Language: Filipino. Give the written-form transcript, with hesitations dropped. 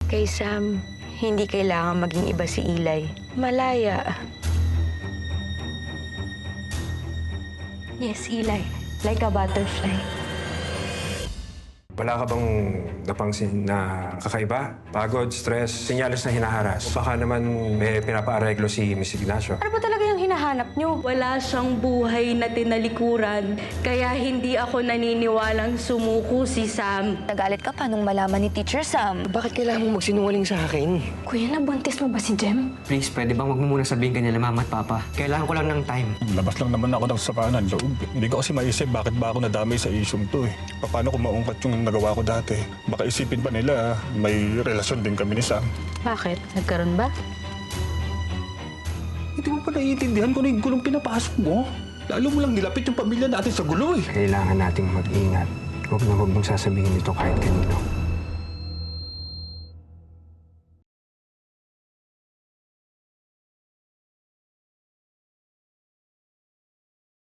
Kay Sam, hindi kailangan maging iba si Eli. Malaya. Yes, Eli. Like a butterfly. Wala ka bang napansin na kakaiba? Pagod, stress, senyales na hinaharas? O baka naman may pinapaareglo si Miss Ignacio? Ano ba talaga yung hinahanap nyo? Wala siyang buhay na tinalikuran, kaya hindi ako naniniwalang sumuko si Sam. Nagalit ka pa nung malaman ni Teacher Sam. Bakit kailangan mo magsinungaling sa akin? Kuya, nabuntis mo ba si Jem? Please, pwede bang wag mo muna sabihin kanila mama at papa? Kailangan ko lang ng time. Labas lang naman ako ng sapanan loob. Hindi ko kasi maisip bakit ba ako nadamay sa isyong to eh. Paano ko maungkat yung nagawa ko dati? Baka isipin pa nila may relasyon din kami ni Sam. Bakit? Nagkaroon ba? Hindi mo pa naiintindihan kung ano yung gulong pinapasok mo. Lalo mo lang nilapit yung pamilya natin sa gulo eh. Kailangan nating mag-ingat. Huwag na huwag mong sasabihin ito kahit kanino.